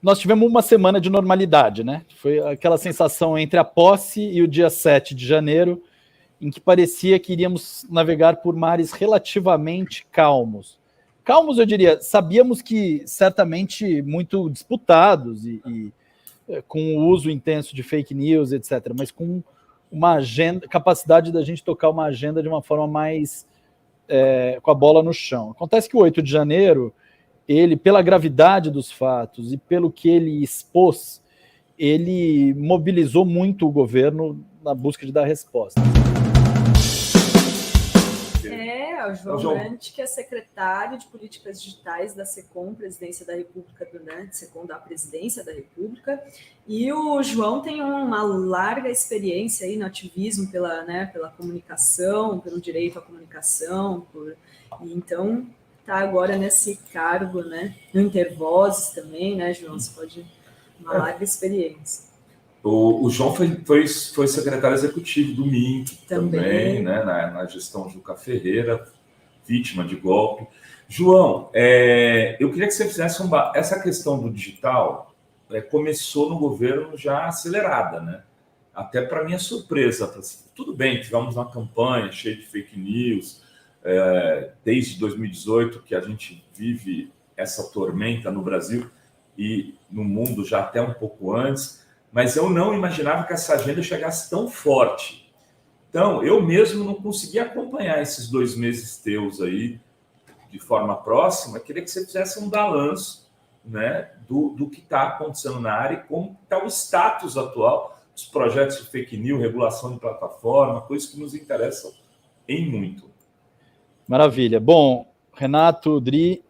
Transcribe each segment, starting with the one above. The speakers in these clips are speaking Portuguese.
nós tivemos uma semana de normalidade, né? Foi aquela sensação entre a posse e o dia 7 de janeiro, em que parecia que iríamos navegar por mares relativamente calmos. Calmos, eu diria, sabíamos que certamente muito disputados e com o uso intenso de fake news, etc., mas com uma agenda, capacidade da gente tocar uma agenda de uma forma mais com a bola no chão. Acontece que o 8 de janeiro, ele, pela gravidade dos fatos e pelo que ele expôs, ele mobilizou muito o governo na busca de dar resposta. O João Brandt, que é secretário de Políticas Digitais da SECOM, Presidência da República, SECOM da Presidência da República, e o João tem uma larga experiência aí no ativismo pela comunicação, pelo direito à comunicação, então está agora nesse cargo, né, no Intervozes também, né, João? Você pode uma larga experiência. O João foi secretário executivo do MINC também, né, na gestão de Juca Ferreira, vítima de golpe. João, eu queria que você fizesse essa questão do digital começou no governo já acelerada, né? Até para minha surpresa. Tudo bem, tivemos uma campanha cheia de fake news, desde 2018 que a gente vive essa tormenta no Brasil e no mundo já até um pouco antes, mas eu não imaginava que essa agenda chegasse tão forte. Então, eu mesmo não consegui acompanhar esses 2 meses teus aí de forma próxima. Eu queria que você fizesse um balanço, né, do que está acontecendo na área e como está o status atual dos projetos de fake news, regulação de plataforma, coisas que nos interessam em muito. Maravilha. Bom, Renato, Dri,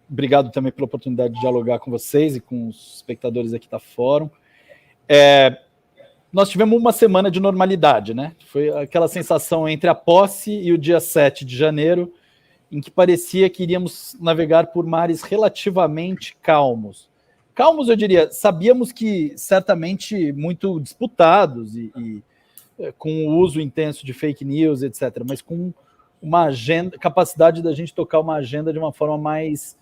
obrigado também pela oportunidade de dialogar com vocês e com os espectadores aqui da Fórum. Nós tivemos uma semana de normalidade, né? Foi aquela sensação entre a posse e o dia 7 de janeiro, em que parecia que iríamos navegar por mares relativamente calmos. Calmos, eu diria, sabíamos que certamente muito disputados e com o uso intenso de fake news, etc., mas com uma agenda, capacidade da gente tocar uma agenda de uma forma mais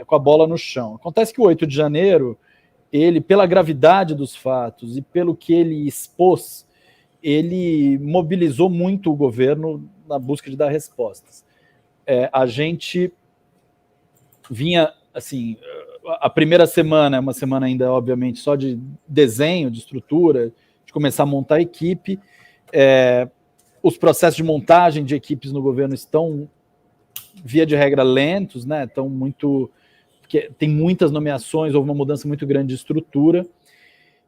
com a bola no chão. Acontece que o 8 de janeiro, ele, pela gravidade dos fatos e pelo que ele expôs, ele mobilizou muito o governo na busca de dar respostas. A gente vinha, assim, a primeira semana é uma semana ainda, obviamente, só de desenho, de estrutura, de começar a montar a equipe. Os processos de montagem de equipes no governo estão, via de regra, lentos, né? Estão muito... porque tem muitas nomeações, houve uma mudança muito grande de estrutura.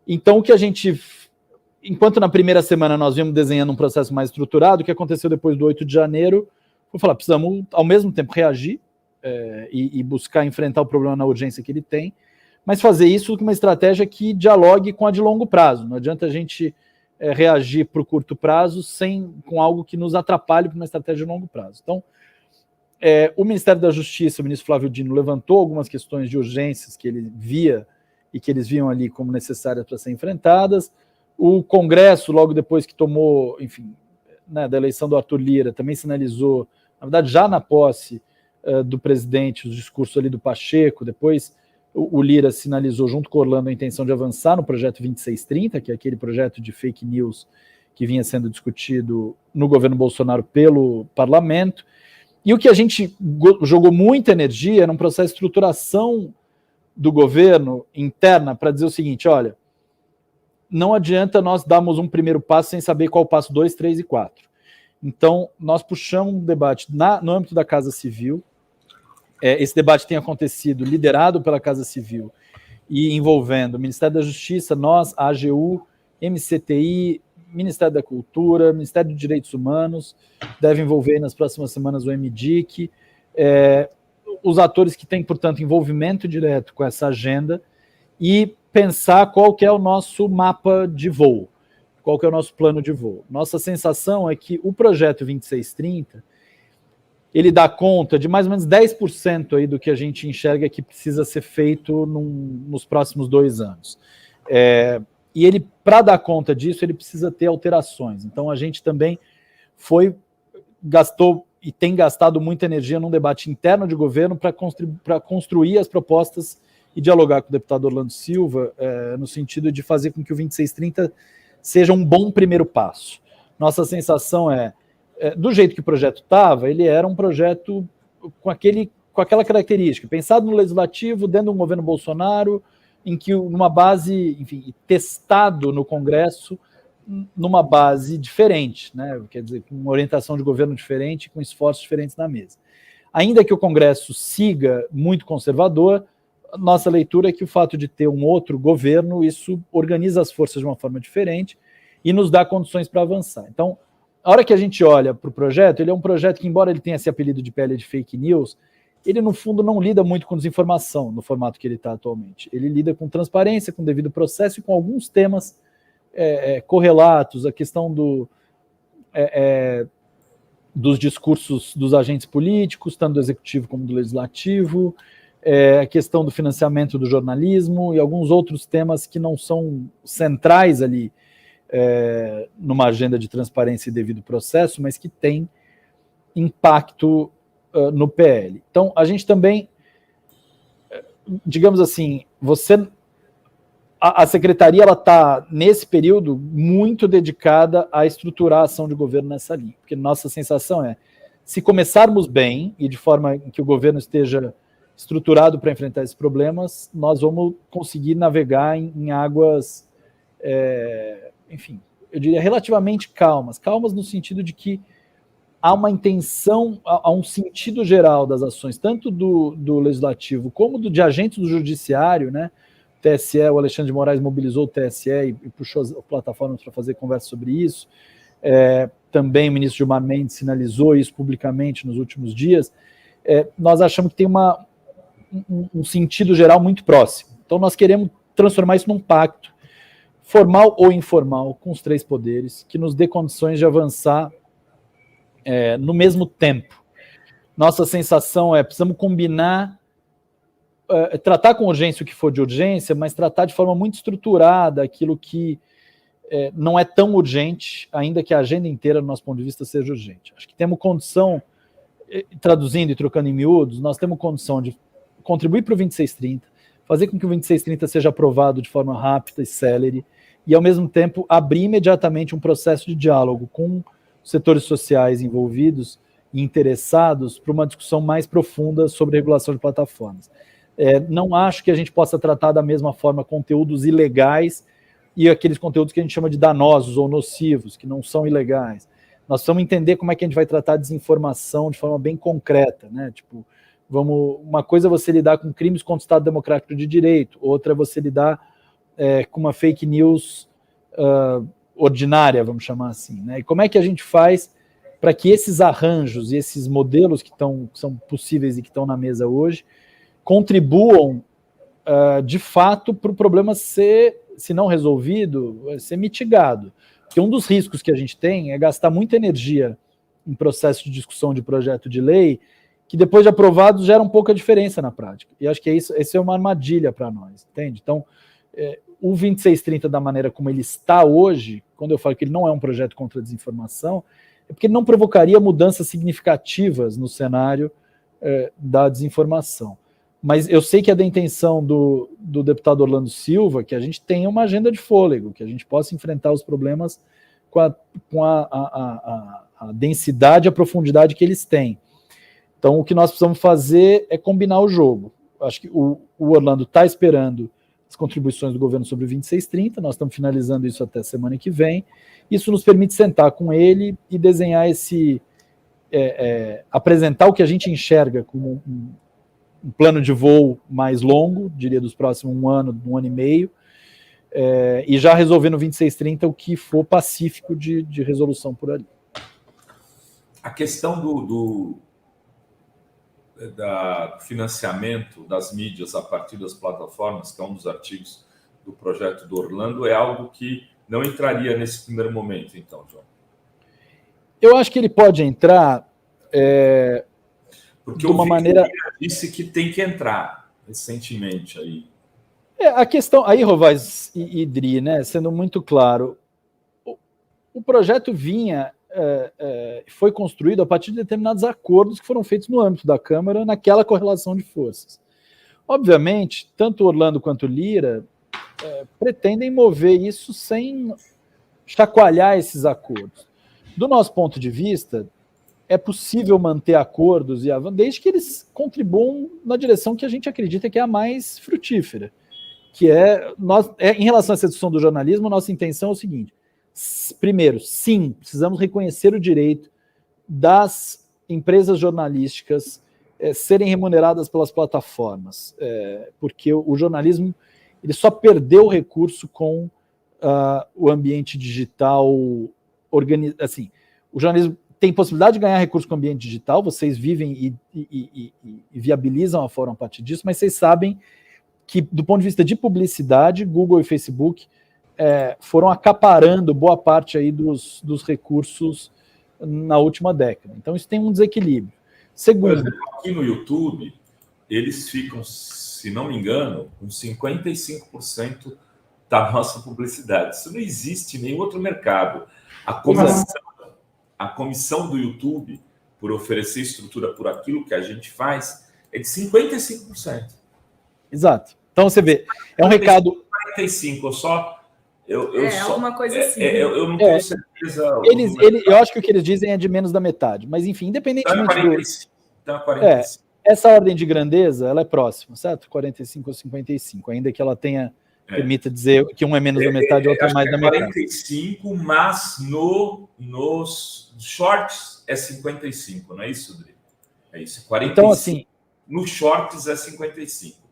Então, o que a gente... Enquanto na primeira semana nós vimos desenhando um processo mais estruturado, o que aconteceu depois do 8 de janeiro, vou falar, precisamos, ao mesmo tempo, reagir e buscar enfrentar o problema na urgência que ele tem, mas fazer isso com uma estratégia que dialogue com a de longo prazo. Não adianta a gente reagir para o curto prazo com algo que nos atrapalhe para uma estratégia de longo prazo. Então, o Ministério da Justiça, o ministro Flávio Dino, levantou algumas questões de urgências que ele via e que eles viam ali como necessárias para serem enfrentadas. O Congresso, logo depois que tomou, enfim, né, da eleição do Arthur Lira, também sinalizou, na verdade, já na posse do presidente, os discursos ali do Pacheco, depois o Lira sinalizou, junto com o Orlando, a intenção de avançar no projeto 2630, que é aquele projeto de fake news que vinha sendo discutido no governo Bolsonaro pelo parlamento. E o que a gente jogou muita energia era um processo de estruturação do governo interna para dizer o seguinte: olha, não adianta nós darmos um primeiro passo sem saber qual o passo 2, 3 e 4. Então, nós puxamos um debate no âmbito da Casa Civil. Esse debate tem acontecido liderado pela Casa Civil e envolvendo o Ministério da Justiça, nós, a AGU, MCTI, Ministério da Cultura, Ministério dos Direitos Humanos, deve envolver nas próximas semanas o MDIC, os atores que têm, portanto, envolvimento direto com essa agenda e pensar qual que é o nosso mapa de voo, qual que é o nosso plano de voo. Nossa sensação é que o projeto 2630, ele dá conta de mais ou menos 10% aí do que a gente enxerga que precisa ser feito nos próximos 2 anos. E ele, para dar conta disso, ele precisa ter alterações. Então, a gente também gastou e tem gastado muita energia num debate interno de governo para construir as propostas e dialogar com o deputado Orlando Silva no sentido de fazer com que o 2630 seja um bom primeiro passo. Nossa sensação do jeito que o projeto estava, ele era um projeto com aquela característica, pensado no legislativo, dentro de um governo Bolsonaro, em que numa base, enfim, testado no Congresso, numa base diferente, né? Quer dizer, com uma orientação de governo diferente, com esforços diferentes na mesa. Ainda que o Congresso siga muito conservador, nossa leitura é que o fato de ter um outro governo, isso organiza as forças de uma forma diferente e nos dá condições para avançar. Então, a hora que a gente olha para o projeto, ele é um projeto que, embora ele tenha esse apelido de PL de fake news, ele, no fundo, não lida muito com desinformação no formato que ele está atualmente. Ele lida com transparência, com devido processo e com alguns temas correlatos, a questão dos discursos dos agentes políticos, tanto do executivo como do legislativo, a questão do financiamento do jornalismo e alguns outros temas que não são centrais ali numa agenda de transparência e devido processo, mas que tem impacto no PL. Então, a gente também, digamos assim, a secretaria ela está, nesse período, muito dedicada a estruturar a ação de governo nessa linha, porque nossa sensação se começarmos bem e de forma que o governo esteja estruturado para enfrentar esses problemas, nós vamos conseguir navegar em águas, enfim, eu diria relativamente calmas no sentido de que há uma intenção, há um sentido geral das ações, tanto do legislativo como de agentes do judiciário, né? O TSE, o Alexandre de Moraes mobilizou o TSE e puxou as plataformas para fazer conversa sobre isso. Também o ministro Gilmar Mendes sinalizou isso publicamente nos últimos dias. Nós achamos que tem um sentido geral muito próximo. Então nós queremos transformar isso num pacto, formal ou informal, com os três poderes, que nos dê condições de avançar no mesmo tempo. Nossa sensação precisamos combinar, tratar com urgência o que for de urgência, mas tratar de forma muito estruturada aquilo que não é tão urgente, ainda que a agenda inteira, do nosso ponto de vista, seja urgente. Acho que temos condição, traduzindo e trocando em miúdos, nós temos condição de contribuir para o 2630, fazer com que o 2630 seja aprovado de forma rápida e célere, e, ao mesmo tempo, abrir imediatamente um processo de diálogo com setores sociais envolvidos e interessados para uma discussão mais profunda sobre regulação de plataformas. Não acho que a gente possa tratar da mesma forma conteúdos ilegais e aqueles conteúdos que a gente chama de danosos ou nocivos, que não são ilegais. Nós precisamos entender como é que a gente vai tratar a desinformação de forma bem concreta, né? Tipo, uma coisa é você lidar com crimes contra o Estado Democrático de Direito, outra é você lidar com uma fake news ordinária, vamos chamar assim, né? E como é que a gente faz para que esses arranjos e esses modelos que são possíveis e que estão na mesa hoje contribuam de fato para o problema ser, se não resolvido, ser mitigado. Porque um dos riscos que a gente tem é gastar muita energia em processo de discussão de projeto de lei que depois de aprovados gera pouca diferença na prática. E acho que essa é uma armadilha para nós, entende? Então, o 2630, da maneira como ele está hoje, quando eu falo que ele não é um projeto contra a desinformação, é porque ele não provocaria mudanças significativas no cenário da desinformação. Mas eu sei que é da intenção do deputado Orlando Silva que a gente tenha uma agenda de fôlego, que a gente possa enfrentar os problemas com a densidade e a profundidade que eles têm. Então, o que nós precisamos fazer é combinar o jogo. Acho que o Orlando está esperando as contribuições do governo sobre o 2630, nós estamos finalizando isso até semana que vem. Isso nos permite sentar com ele e desenhar apresentar o que a gente enxerga como um plano de voo mais longo, diria dos próximos um ano e meio, e já resolver no 2630 o que for pacífico de resolução por ali. A questão do financiamento das mídias a partir das plataformas, que é um dos artigos do projeto do Orlando, é algo que não entraria nesse primeiro momento, então, João? Eu acho que ele pode entrar porque de uma maneira... disse que tem que entrar recentemente aí. A questão aí, Rovaz e Dri, né, sendo muito claro, o projeto foi construído a partir de determinados acordos que foram feitos no âmbito da Câmara naquela correlação de forças. Obviamente, tanto Orlando quanto Lira pretendem mover isso sem chacoalhar esses acordos. Do nosso ponto de vista, é possível manter acordos desde que eles contribuam na direção que a gente acredita que é a mais frutífera, que em relação à sedução do jornalismo, nossa intenção é o seguinte: primeiro, sim, precisamos reconhecer o direito das empresas jornalísticas serem remuneradas pelas plataformas, porque o jornalismo ele só perdeu o recurso com o ambiente digital assim, o jornalismo tem possibilidade de ganhar recurso com o ambiente digital, vocês vivem e viabilizam a Fórum a partir disso, mas vocês sabem que, do ponto de vista de publicidade, Google e Facebook foram acaparando boa parte aí dos recursos na última década. Então, isso tem um desequilíbrio. Segundo, por exemplo, aqui no YouTube, eles ficam, se não me engano, com 55% da nossa publicidade. Isso não existe em nenhum outro mercado. A comissão do YouTube, por oferecer estrutura por aquilo que a gente faz, é de 55%. Exato. Então, você vê, é um recado... 45%, alguma coisa assim. Eu não tenho certeza... Eu acho que o que eles dizem é de menos da metade, mas, enfim, independentemente 45, então 45. Essa ordem de grandeza, ela é próxima, certo? 45 ou 55, ainda que ela permita dizer que um é menos da metade e outro é mais da metade. 45, mas nos shorts é 55, não é isso, Dri? É isso, 45. Então, assim... Nos shorts é 55.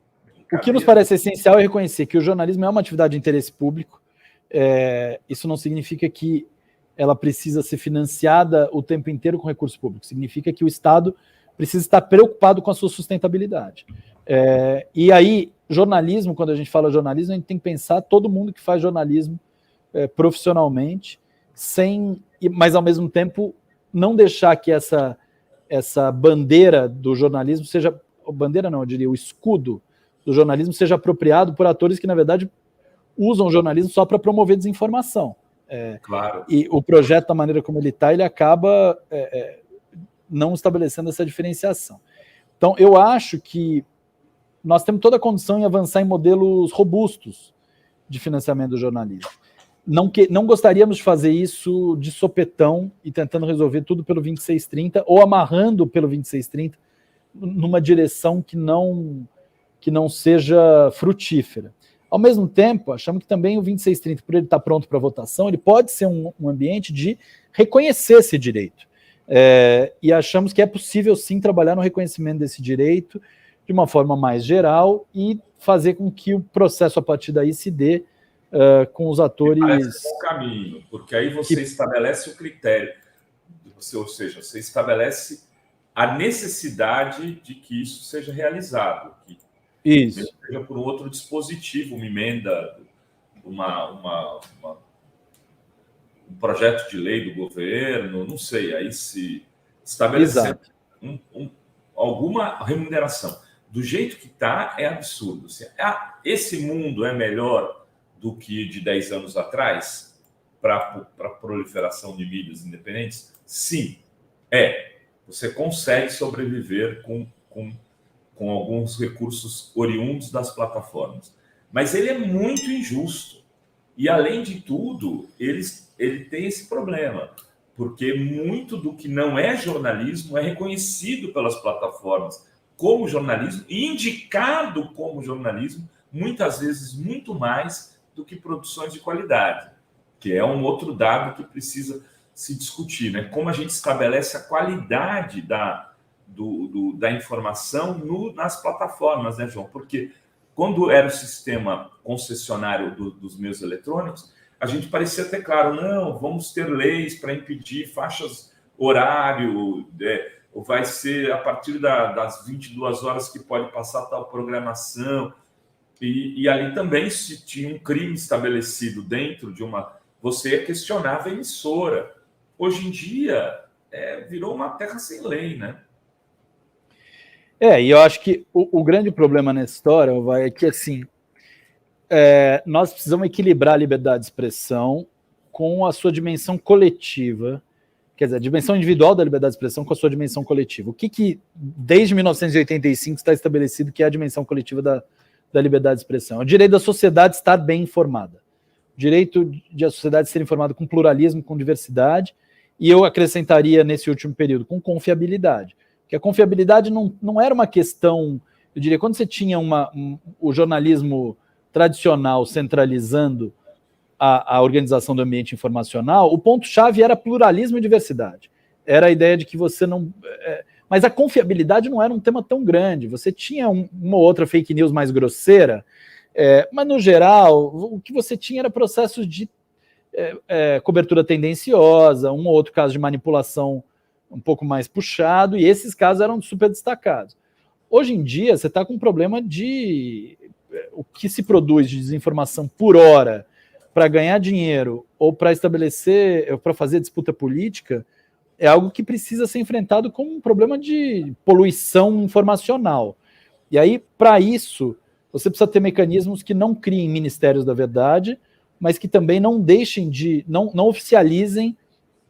O que nos parece essencial é reconhecer que o jornalismo é uma atividade de interesse público. Isso não significa que ela precisa ser financiada o tempo inteiro com recursos públicos. Significa que o Estado precisa estar preocupado com a sua sustentabilidade. E aí, jornalismo, quando a gente fala jornalismo, a gente tem que pensar todo mundo que faz jornalismo profissionalmente, mas ao mesmo tempo não deixar que essa bandeira do jornalismo seja... Bandeira não, eu diria, o escudo do jornalismo seja apropriado por atores que, na verdade, usam o jornalismo só para promover desinformação. Claro. E o projeto, da maneira como ele está, ele acaba não estabelecendo essa diferenciação. Então, eu acho que nós temos toda a condição em avançar em modelos robustos de financiamento do jornalismo. Não gostaríamos de fazer isso de sopetão e tentando resolver tudo pelo 2630 ou amarrando pelo 2630 numa direção que não seja frutífera. Ao mesmo tempo, achamos que também o 2630, por ele estar pronto para votação, ele pode ser um ambiente de reconhecer esse direito. E achamos que é possível, sim, trabalhar no reconhecimento desse direito de uma forma mais geral e fazer com que o processo, a partir daí, se dê com os atores... Parece um caminho, porque aí você estabelece o critério, ou seja, você estabelece a necessidade de que isso seja realizado, que isso seja por um outro dispositivo, uma emenda, um projeto de lei do governo, não sei, aí se estabelecer alguma remuneração. Do jeito que está, é absurdo. Esse mundo é melhor do que de 10 anos atrás para a proliferação de mídias independentes? Sim, Você consegue sobreviver com alguns recursos oriundos das plataformas. Mas ele é muito injusto. E, além de tudo, ele tem esse problema, porque muito do que não é jornalismo é reconhecido pelas plataformas como jornalismo e indicado como jornalismo, muitas vezes muito mais do que produções de qualidade, que é um outro dado que precisa se discutir, né? Como a gente estabelece a qualidade da informação nas plataformas, né, João? Porque quando era o sistema concessionário dos meios eletrônicos, a gente parecia ter claro, não, vamos ter leis para impedir faixas horário, vai ser a partir das 22 horas que pode passar tal programação, e ali também se tinha um crime estabelecido dentro de você questionava a emissora. Hoje em dia, virou uma terra sem lei, né? E eu acho que o grande problema nessa história é que, assim, nós precisamos equilibrar a liberdade de expressão com a sua dimensão coletiva quer dizer, a dimensão individual da liberdade de expressão com a sua dimensão coletiva. O que desde 1985 está estabelecido que é a dimensão coletiva da liberdade de expressão? É o direito da sociedade estar bem informada, o direito de a sociedade ser informada com pluralismo, com diversidade, e eu acrescentaria nesse último período com confiabilidade, porque a confiabilidade não era uma questão, eu diria, quando você tinha o jornalismo tradicional centralizando a organização do ambiente informacional, o ponto-chave era pluralismo e diversidade. Era a ideia de que você não... mas a confiabilidade não era um tema tão grande. Você tinha uma ou outra fake news mais grosseira, mas, no geral, o que você tinha era processos de cobertura tendenciosa, um ou outro caso de manipulação um pouco mais puxado, e esses casos eram super destacados. Hoje em dia, você está com um problema de... o que se produz de desinformação por hora para ganhar dinheiro ou para estabelecer, para fazer disputa política, é algo que precisa ser enfrentado como um problema de poluição informacional. E aí, para isso, você precisa ter mecanismos que não criem ministérios da verdade, mas que também não deixem de, não oficializem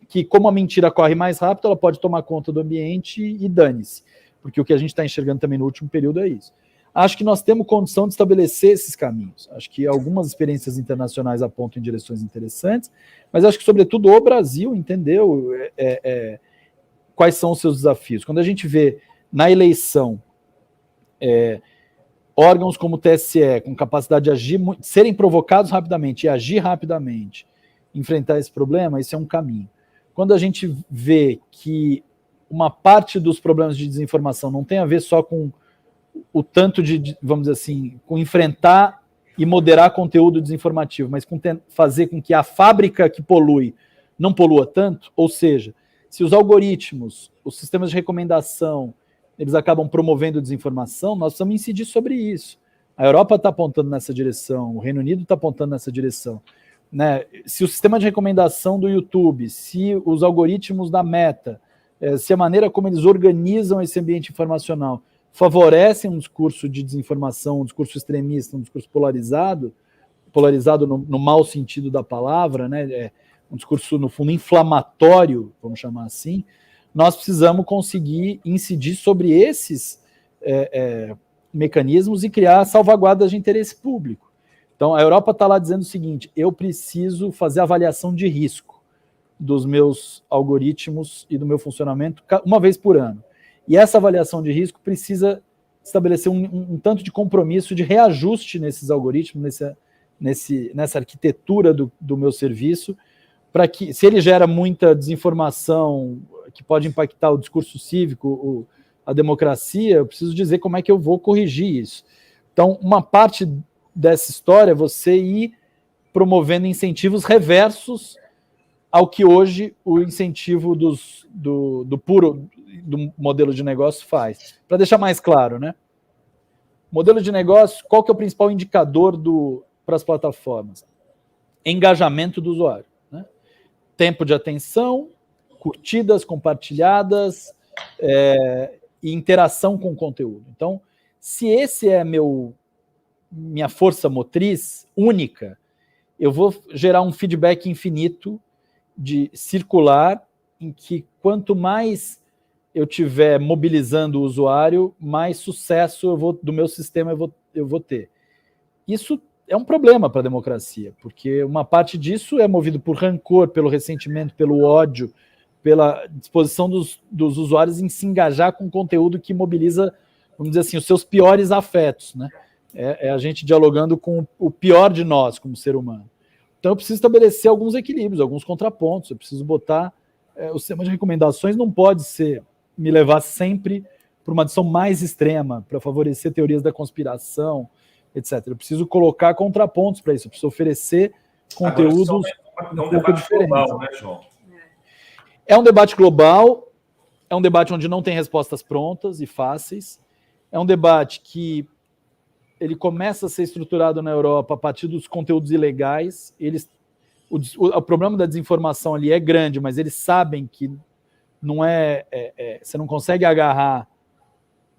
que, como a mentira corre mais rápido, ela pode tomar conta do ambiente e dane-se. Porque o que a gente está enxergando também no último período é isso. Acho que nós temos condição de estabelecer esses caminhos. Acho que algumas experiências internacionais apontam em direções interessantes, mas acho que, sobretudo, o Brasil entendeu quais são os seus desafios. Quando a gente vê na eleição órgãos como o TSE, com capacidade de agir, serem provocados rapidamente e agir rapidamente, enfrentar esse problema, isso é um caminho. Quando a gente vê que uma parte dos problemas de desinformação não tem a ver só com o tanto de, vamos dizer assim, com enfrentar e moderar conteúdo desinformativo, mas com fazer com que a fábrica que polui não polua tanto, ou seja, se os algoritmos, os sistemas de recomendação, eles acabam promovendo desinformação, nós precisamos incidir sobre isso. A Europa está apontando nessa direção, o Reino Unido está apontando nessa direção. Né? Se o sistema de recomendação do YouTube, se os algoritmos da Meta, se a maneira como eles organizam esse ambiente informacional favorecem um discurso de desinformação, um discurso extremista, um discurso polarizado no mau sentido da palavra, né? Um discurso, no fundo, inflamatório, vamos chamar assim, nós precisamos conseguir incidir sobre esses mecanismos e criar salvaguardas de interesse público. Então, a Europa está lá dizendo o seguinte: eu preciso fazer avaliação de risco dos meus algoritmos e do meu funcionamento uma vez por ano. E essa avaliação de risco precisa estabelecer um tanto de compromisso de reajuste nesses algoritmos, nessa arquitetura do meu serviço, para que, se ele gera muita desinformação que pode impactar o discurso cívico, a democracia, eu preciso dizer como é que eu vou corrigir isso. Então, uma parte dessa história é você ir promovendo incentivos reversos ao que hoje o incentivo do modelo de negócio faz. Para deixar mais claro, né? Modelo de negócio, qual que é o principal indicador para as plataformas? Engajamento do usuário. Né? Tempo de atenção, curtidas, compartilhadas e interação com o conteúdo. Então, se esse é minha força motriz única, eu vou gerar um feedback infinito de circular, em que quanto mais eu tiver mobilizando o usuário, mais sucesso do meu sistema eu vou ter. Isso é um problema para a democracia, porque uma parte disso é movido por rancor, pelo ressentimento, pelo ódio, pela disposição dos usuários em se engajar com conteúdo que mobiliza, vamos dizer assim, os seus piores afetos, né? É a gente dialogando com o pior de nós como ser humano. Então eu preciso estabelecer alguns equilíbrios, alguns contrapontos, eu preciso botar... o sistema de recomendações não pode me levar sempre para uma direção mais extrema, para favorecer teorias da conspiração, etc. Eu preciso colocar contrapontos para isso, eu preciso oferecer conteúdos um pouco diferentes. Global, né, João? É um debate global, é um debate onde não tem respostas prontas e fáceis, é um debate que ele começa a ser estruturado na Europa a partir dos conteúdos ilegais. O problema da desinformação ali é grande, mas eles sabem que não você não consegue agarrar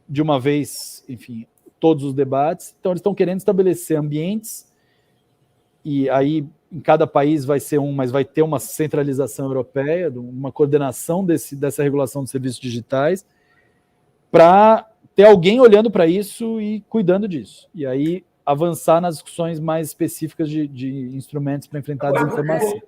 de uma vez, enfim, todos os debates. Então, eles estão querendo estabelecer ambientes e aí em cada país vai ser mas vai ter uma centralização europeia, uma coordenação dessa regulação dos serviços digitais, para ter alguém olhando para isso e cuidando disso. E aí avançar nas discussões mais específicas de instrumentos para enfrentar a desinformação.